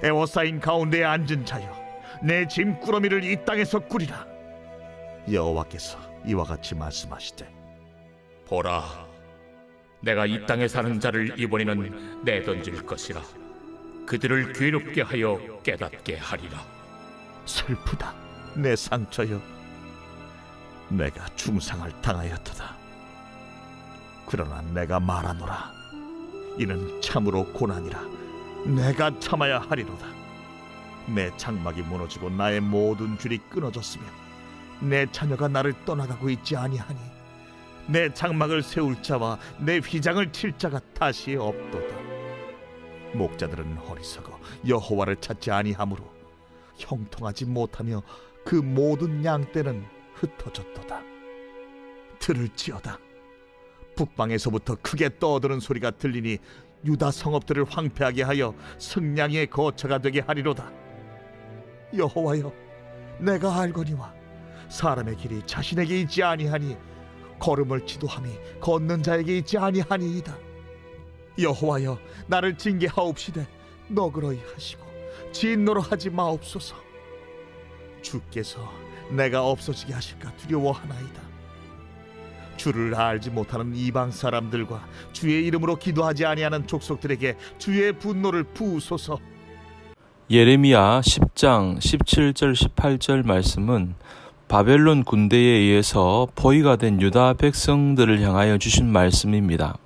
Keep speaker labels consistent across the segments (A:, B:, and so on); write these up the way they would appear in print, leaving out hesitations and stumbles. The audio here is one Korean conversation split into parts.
A: 에워싸인 가운데에 앉은 자여, 내 짐꾸러미를 이 땅에서 꾸리라. 여호와께서 이와 같이 말씀하시되,
B: 보라, 내가 이 땅에 사는 자를 이번에는 내던질 것이라. 그들을 괴롭게 하여 깨닫게 하리라.
A: 슬프다 내 상처여, 내가 중상을 당하였도다. 그러나 내가 말하노라. 이는 참으로 고난이라. 내가 참아야 하리로다. 내 장막이 무너지고 나의 모든 줄이 끊어졌으며 내 자녀가 나를 떠나가고 있지 아니하니 내 장막을 세울 자와 내 휘장을 칠 자가 다시 없도다. 목자들은 어리석어 여호와를 찾지 아니하므로 형통하지 못하며 그 모든 양떼는 흩어졌도다. 들을지어다. 북방에서부터 크게 떠드는 소리가 들리니 유다 성읍들을 황폐하게 하여 승냥이의 거처가 되게 하리로다. 여호와여, 내가 알거니와 사람의 길이 자신에게 있지 아니하니 걸음을 지도함이 걷는 자에게 있지 아니하니이다. 여호와여, 나를 징계하옵시되 너그러이 하시고 진노로 하지 마옵소서. 주께서 내가 없어지게 하실까 두려워하나이다. 주를 알지 못하는 이방 사람들과 주의 이름으로 기도하지 아니하는 족속들에게 주의 분노를 부으소서.
C: 예레미야 10장 17절 18절 말씀은 바벨론 군대에 의해서 포위가 된 유다 백성들을 향하여 주신 말씀입니다.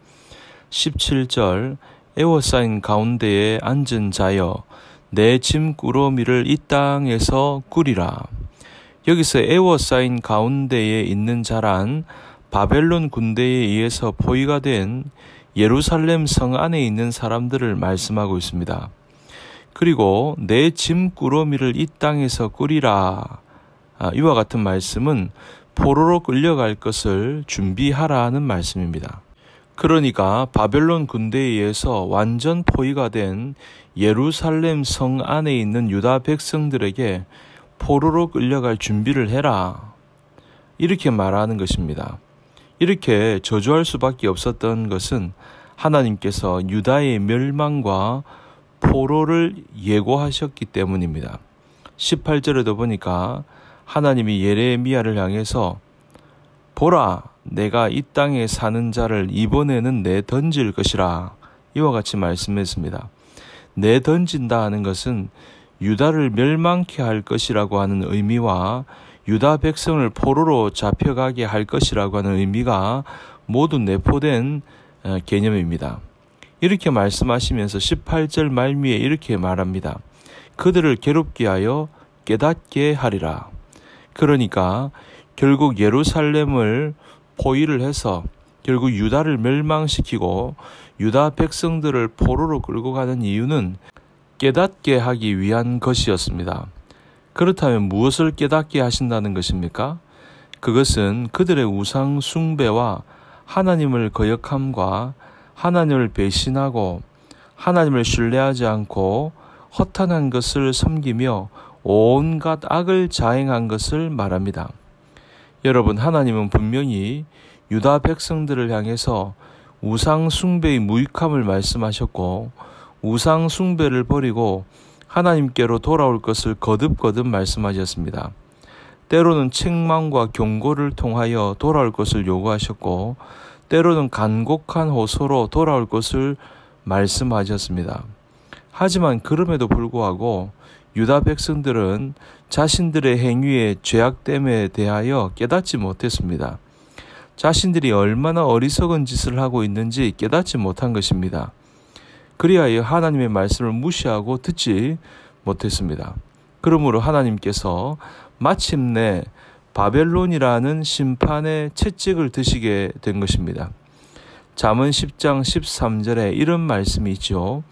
C: 17절, 에워싸인 가운데에 앉은 자여, 내 짐꾸러미를 이 땅에서 꾸리라. 여기서 에워싸인 가운데에 있는 자란 바벨론 군대에 의해서 포위가 된 예루살렘 성 안에 있는 사람들을 말씀하고 있습니다. 그리고 내 짐꾸러미를 이 땅에서 꾸리라. 이와 같은 말씀은 포로로 끌려갈 것을 준비하라는 말씀입니다. 그러니까 바벨론 군대에 의해서 완전 포위가 된 예루살렘 성 안에 있는 유다 백성들에게 포로로 끌려갈 준비를 해라. 이렇게 말하는 것입니다. 이렇게 저주할 수밖에 없었던 것은 하나님께서 유다의 멸망과 포로를 예고하셨기 때문입니다. 18절에도 보니까 하나님이 예레미야를 향해서 보라, 내가 이 땅에 사는 자를 이번에는 내던질 것이라. 이와 같이 말씀했습니다. 내던진다 하는 것은 유다를 멸망케 할 것이라고 하는 의미와 유다 백성을 포로로 잡혀가게 할 것이라고 하는 의미가 모두 내포된 개념입니다. 이렇게 말씀하시면서 18절 말미에 이렇게 말합니다. 그들을 괴롭게 하여 깨닫게 하리라. 그러니까 결국 예루살렘을 포위를 해서 결국 유다를 멸망시키고 유다 백성들을 포로로 끌고 가는 이유는 깨닫게 하기 위한 것이었습니다. 그렇다면 무엇을 깨닫게 하신다는 것입니까? 그것은 그들의 우상 숭배와 하나님을 거역함과 하나님을 배신하고 하나님을 신뢰하지 않고 허탄한 것을 섬기며 온갖 악을 자행한 것을 말합니다. 여러분, 하나님은 분명히 유다 백성들을 향해서 우상 숭배의 무익함을 말씀하셨고 우상 숭배를 버리고 하나님께로 돌아올 것을 거듭거듭 말씀하셨습니다. 때로는 책망과 경고를 통하여 돌아올 것을 요구하셨고 때로는 간곡한 호소로 돌아올 것을 말씀하셨습니다. 하지만 그럼에도 불구하고 유다 백성들은 자신들의 행위의 죄악됨에 대하여 깨닫지 못했습니다. 자신들이 얼마나 어리석은 짓을 하고 있는지 깨닫지 못한 것입니다. 그리하여 하나님의 말씀을 무시하고 듣지 못했습니다. 그러므로 하나님께서 마침내 바벨론이라는 심판의 채찍을 드시게 된 것입니다. 잠언 10장 13절에 이런 말씀이 있죠.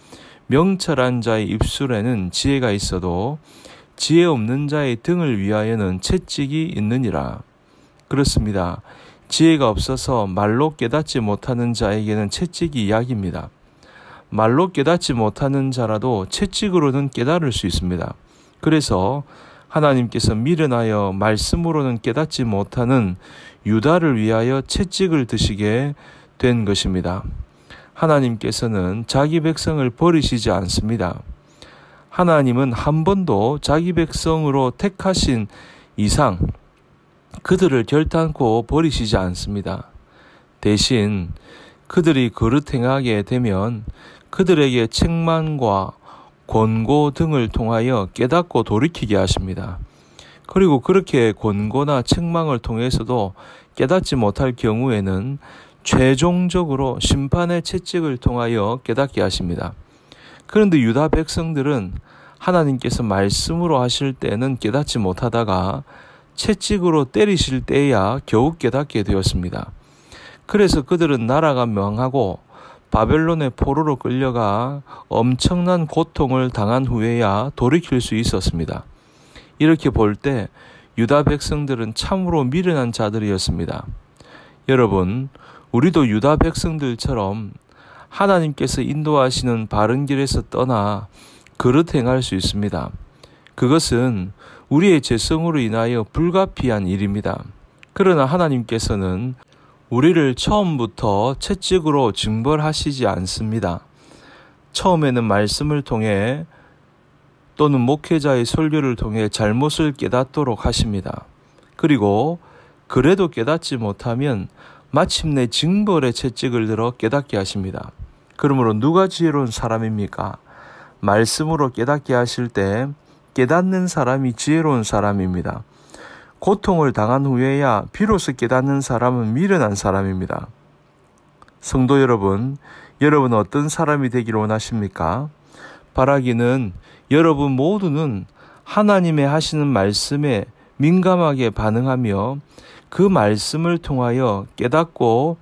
C: 명철한 자의 입술에는 지혜가 있어도 지혜 없는 자의 등을 위하여는 채찍이 있느니라. 그렇습니다. 지혜가 없어서 말로 깨닫지 못하는 자에게는 채찍이 약입니다. 말로 깨닫지 못하는 자라도 채찍으로는 깨달을 수 있습니다. 그래서 하나님께서 미련하여 말씀으로는 깨닫지 못하는 유다를 위하여 채찍을 드시게 된 것입니다. 하나님께서는 자기 백성을 버리시지 않습니다. 하나님은 한 번도 자기 백성으로 택하신 이상 그들을 결단코 버리시지 않습니다. 대신 그들이 그릇 행하게 되면 그들에게 책망과 권고 등을 통하여 깨닫고 돌이키게 하십니다. 그리고 그렇게 권고나 책망을 통해서도 깨닫지 못할 경우에는 최종적으로 심판의 채찍을 통하여 깨닫게 하십니다. 그런데 유다 백성들은 하나님께서 말씀으로 하실 때는 깨닫지 못하다가 채찍으로 때리실 때야 겨우 깨닫게 되었습니다. 그래서 그들은 나라가 망하고 바벨론의 포로로 끌려가 엄청난 고통을 당한 후에야 돌이킬 수 있었습니다. 이렇게 볼 때 유다 백성들은 참으로 미련한 자들이었습니다. 여러분, 우리도 유다 백성들처럼 하나님께서 인도하시는 바른 길에서 떠나 그릇 행할 수 있습니다. 그것은 우리의 죄성으로 인하여 불가피한 일입니다. 그러나 하나님께서는 우리를 처음부터 채찍으로 징벌하시지 않습니다. 처음에는 말씀을 통해 또는 목회자의 설교를 통해 잘못을 깨닫도록 하십니다. 그리고 그래도 깨닫지 못하면 마침내 징벌의 채찍을 들어 깨닫게 하십니다. 그러므로 누가 지혜로운 사람입니까? 말씀으로 깨닫게 하실 때 깨닫는 사람이 지혜로운 사람입니다. 고통을 당한 후에야 비로소 깨닫는 사람은 미련한 사람입니다. 성도 여러분, 여러분은 어떤 사람이 되기를 원하십니까? 바라기는 여러분 모두는 하나님의 하시는 말씀에 민감하게 반응하며 그 말씀을 통하여 깨닫고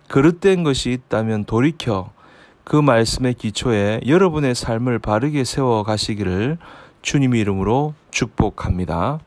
C: 그릇된 것이 있다면 돌이켜 그 말씀의 기초에 여러분의 삶을 바르게 세워 가시기를 주님의 이름으로 축복합니다.